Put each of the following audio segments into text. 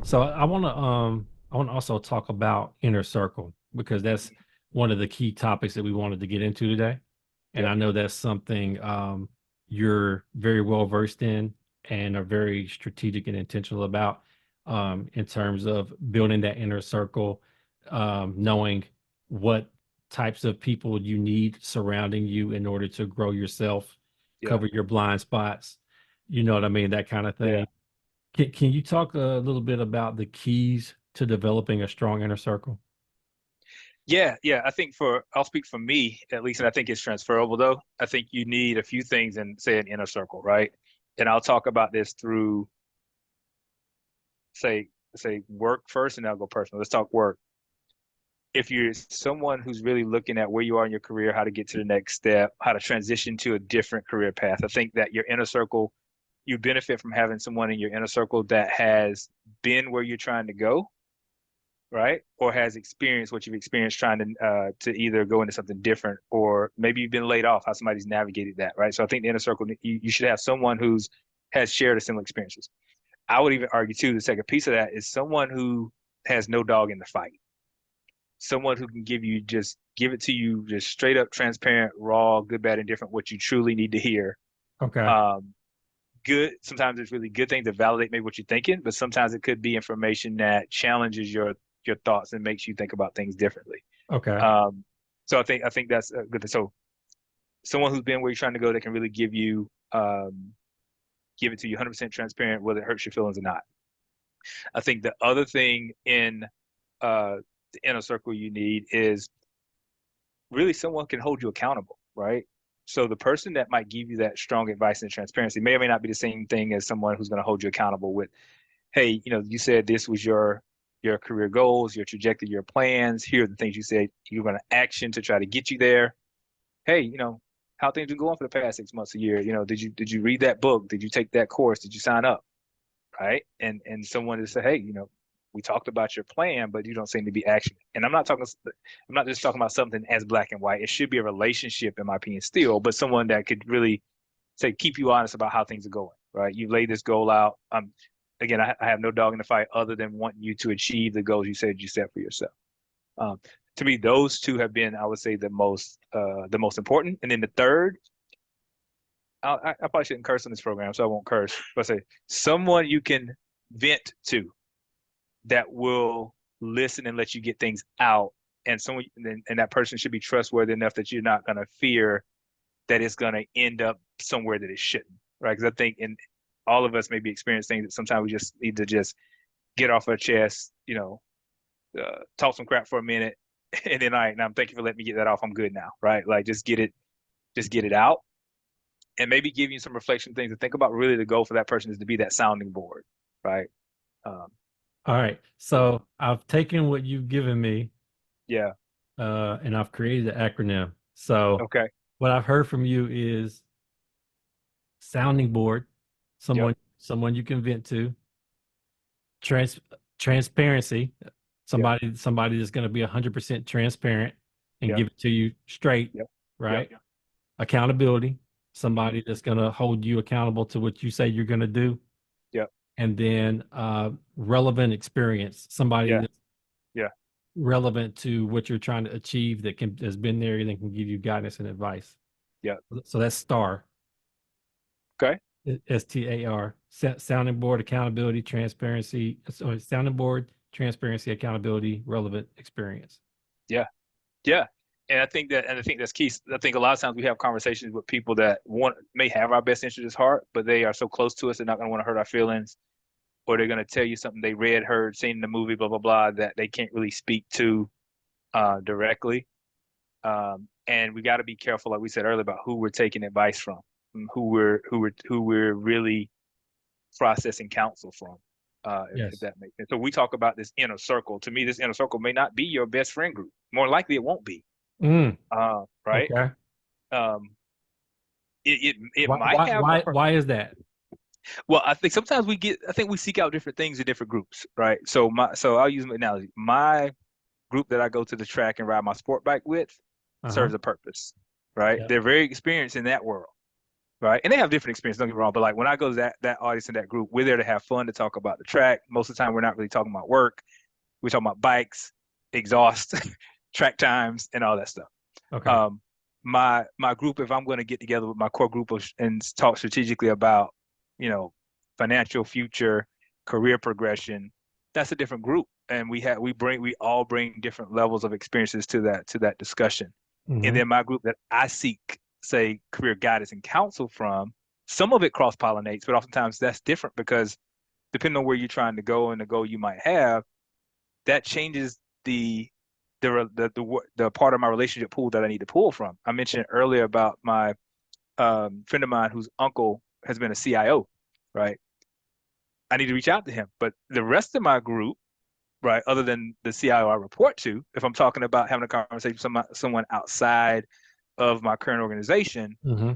So I want to also talk about inner circle because that's one of the key topics that we wanted to get into today. And Yep. I know that's something you're very well versed in and are very strategic and intentional about in terms of building that inner circle, knowing what types of people you need surrounding you in order to grow yourself, Yeah. cover your blind spots, you know what I mean, that kind of Yeah. thing. Can you talk a little bit about the keys to developing a strong inner circle? Yeah. Yeah. I'll speak for me at least, and I think it's transferable though. I think you need a few things in, say, an inner circle, right? And I'll talk about this through, say, work first, and I'll go personal. Let's talk work. If you're someone who's really looking at where you are in your career, how to get to the next step, how to transition to a different career path, I think that your inner circle, you benefit from having someone in your inner circle that has been where you're trying to go, right? Or has experienced what you've experienced trying to either go into something different, or maybe you've been laid off, how somebody's navigated that, right? So I think the inner circle, you should have someone who's has shared a similar experiences. I would even argue too, the second piece of that is someone who has no dog in the fight. Someone who can give it to you just straight up, transparent, raw, good, bad, and different, what you truly need to hear. Okay. Um, Good. Sometimes it's really good things to validate maybe what you're thinking, but sometimes it could be information that challenges your thoughts and makes you think about things differently. Okay. Um, so I think that's a good thing. So someone who's been where you're trying to go that can really give it to you 100% transparent, whether it hurts your feelings or not. I think the other thing in uh, the inner circle you need is really someone can hold you accountable, right? So the person that might give you that strong advice and transparency may or may not be the same thing as someone who's going to hold you accountable with, hey, you said this was your career goals, your trajectory, your plans. Here are the things you said you're going to action to try to get you there. Hey, how things been going for the past 6 months, a year? Did you read that book? Did you take that course? Did you sign up? Right? And someone to say, hey, we talked about your plan, but you don't seem to be actioning. And I'm not just talking about something as black and white. It should be a relationship, in my opinion, still, but someone that could really say, keep you honest about how things are going. Right? You lay this goal out. Again, I have no dog in the fight other than wanting you to achieve the goals you said you set for yourself. Um, to me, those two have been, I would say, the most important. And then the third, I probably shouldn't curse on this program, so I won't curse. But say someone you can vent to that will listen and let you get things out, and that person should be trustworthy enough that you're not going to fear that it's going to end up somewhere that it shouldn't, right? Because I think in all of us maybe experience things that sometimes we just need to just get off our chest, talk some crap for a minute, and then all right, now thank you for letting me get that off. I'm good now, right? Like just get it out, and maybe give you some reflection things to think about. Really, the goal for that person is to be that sounding board, right? Um, All right. yeah, So I've taken what you've given me, yeah, and I've created an acronym. So okay, what I've heard from you is sounding board, yep, someone you can vent to, trans transparency, yep, somebody that's going to be 100% transparent and yep, give it to you straight, yep, yep, right? Accountability, mm-hmm, somebody that's going to hold you accountable to what you say you're going to do, yep, and then relevant experience, somebody yeah, that's yeah, relevant to what you're trying to achieve that can has been there and can give you guidance and advice. yeah, So that's STAR, okay, STAR, sounding board, accountability, transparency. So sounding board, transparency, accountability, relevant experience. yeah, yeah. And I think that's key. I think a lot of times we have conversations with people that may have our best interest at heart, but they are so close to us, they're not going to want to hurt our feelings, or they're going to tell you something they read, heard, seen in the movie, blah blah blah, that they can't really speak to directly. And we got to be careful, like we said earlier, about who we're taking advice from, who we're really processing counsel from. If Yes. that makes sense. So we talk about this inner circle. To me, this inner circle may not be your best friend group. More likely, it won't be. Mm, Right? okay. Um, it Why, might why, have a why, why is that? well. I think sometimes I think we seek out different things in different groups, right? So I'll use my analogy. My group that I go to the track and ride my sport bike with Uh-huh. serves a purpose, right? Yeah. They're very experienced in that world. right? And they have different experiences, don't get me wrong. But like when I go to that audience and that group, we're there to have fun, to talk about the track. Most of the time, we're not really talking about work. We're talking about bikes, exhaust, track times, and all that stuff. Okay. Um, my group, if I'm going to get together with my core group and talk strategically about, you know, financial future, career progression, that's a different group, and we all bring different levels of experiences to that discussion. And Hmm. then my group that I seek, say, career guidance and counsel from, some of it cross pollinates, but oftentimes that's different because depending on where you're trying to go and the goal you might have, that changes the part of my relationship pool that I need to pull from. I mentioned earlier about my friend of mine whose uncle has been a CIO, right? I need to reach out to him, but the rest of my group, right, other than the CIO I report to, if I'm talking about having a conversation with someone outside of my current organization, Hmm.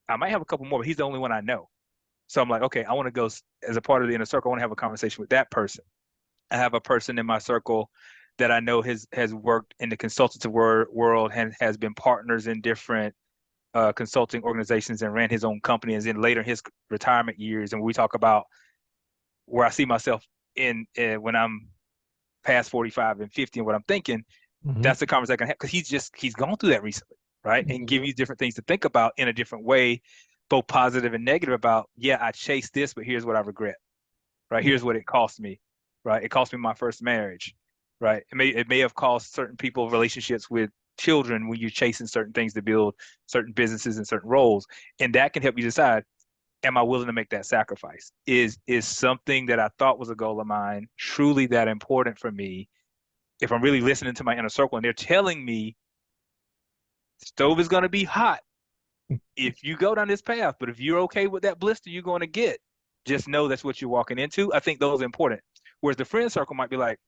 I might have a couple more, but he's the only one I know. So I'm like, okay, I want to go as a part of the inner circle. I want to have a conversation with that person. I have a person in my circle that I know has worked in the consultative world and has been partners in different consulting organizations and ran his own company. And then later in his retirement years, and we talk about where I see myself in when I'm past 45 and 50 and what I'm thinking, Hmm. that's the conversation I can have because he's gone through that recently, right? And give Hmm. you different things to think about in a different way, both positive and negative about, yeah, I chased this, but here's what I regret, right? Yeah. Here's what it cost me, right? It cost me my first marriage, right? It may have cost certain people relationships with children when you're chasing certain things to build certain businesses and certain roles. And that can help you decide, am I willing to make that sacrifice? Is something that I thought was a goal of mine truly that important for me? If I'm really listening to my inner circle and they're telling me stove is going to be hot if you go down this path, but if you're okay with that blister you're going to get, just know that's what you're walking into. I think those are important. Whereas the friend circle might be like,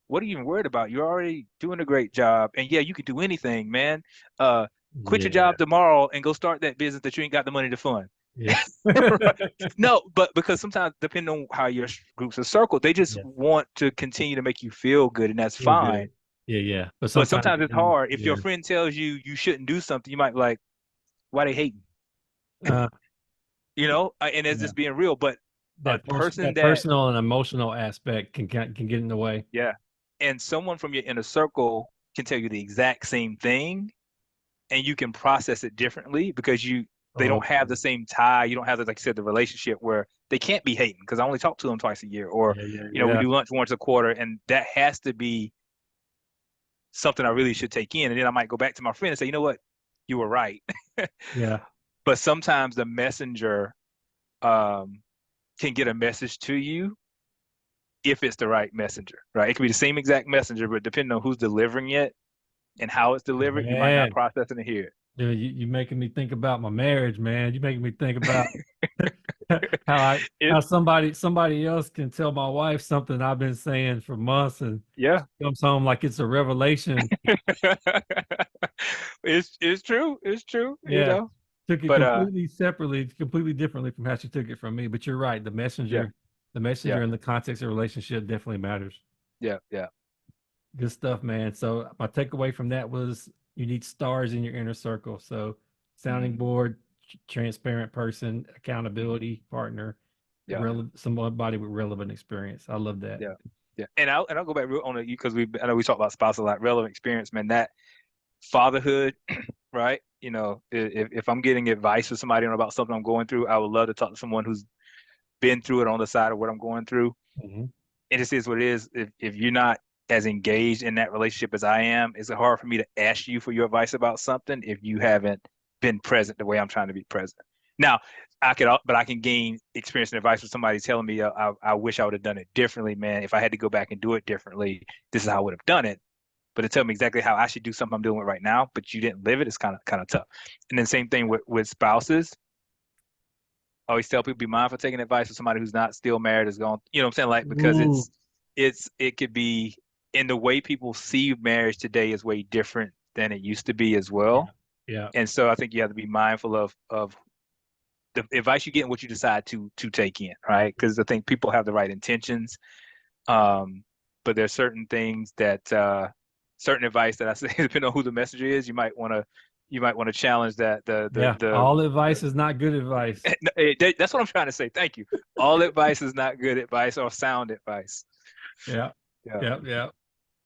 what are you even worried about? You're already doing a great job. And yeah, you can do anything, man. Uh, Quit your Yeah. job tomorrow and go start that business that you ain't got the money to fund. Yeah. Right. No, but because sometimes depending on how your groups are circled, they just Yeah. want to continue to make you feel good, and that's Feel fine. good. Yeah. Yeah. But But sometimes, sometimes it's hard. If your yeah. friend tells you you shouldn't do something, you might be like, why they hating? Uh, And it's yeah. just being real. But a person That that, personal and emotional aspect can get in the way. yeah, and someone from your inner circle can tell you the exact same thing, and you can process it differently because they Oh, don't have the same tie. You don't have the, like I said, the relationship where they can't be hating because I only talk to them twice a year, or yeah. Yeah. we Yeah. do lunch once a quarter, and that has to be something I really should take in. And then I might go back to my friend and say, you know what, you were right. Yeah. But sometimes the messenger um, can get a message to you if it's the right messenger, right? It could be the same exact messenger, but depending on who's delivering it and how it's delivered, you might not Man, process it and hear dude, you making me think about my marriage, man. You making me think about it. how somebody else can tell my wife something I've been saying for months, and Yeah. she comes home like it's a revelation. It's true. It's true, Yeah, took it But completely separately, completely differently from how she took it from me. But you're right. yeah, The yeah, messenger in the context of relationship definitely matters. yeah. Good stuff, man. So my takeaway from that was you need stars in your inner circle. So sounding Mm, board, transparent person, mm, accountability partner, yeah, somebody with relevant experience. I love that. yeah, yeah. And I'll go back real on it because I know we talk about spouse a lot. Relevant experience, man. That fatherhood, right? If I'm getting advice from somebody about something I'm going through, I would love to talk to someone who's been through it on the side of what I'm going through. Hmm. It just is what it is. If you're not as engaged in that relationship as I am, it's hard for me to ask you for your advice about something if you haven't been present the way I'm trying to be present. Now, but I can gain experience and advice from somebody telling me, I wish I would have done it differently, man. If I had to go back and do it differently, this is how I would have done it. But to tell me exactly how I should do something I'm doing right now, but you didn't live it, it's kind of tough. And then same thing with spouses. I always tell people be mindful taking advice from somebody who's not still married is going, you know what I'm saying? Like, because Ooh, it could be in the way people see marriage today is way different than it used to be as yeah, well. yeah, And so I think you have to be mindful of the advice you get and what you decide to take in, right? Because I think people have the right intentions. Um, but there's certain things that certain advice that I say, depending on who the messenger is, you might want to, you might want to challenge that. Yeah. All advice is not good advice. That's what I'm trying to say. Thank you. All advice is not good advice or sound advice. Yeah. Yeah. Yeah. Yeah.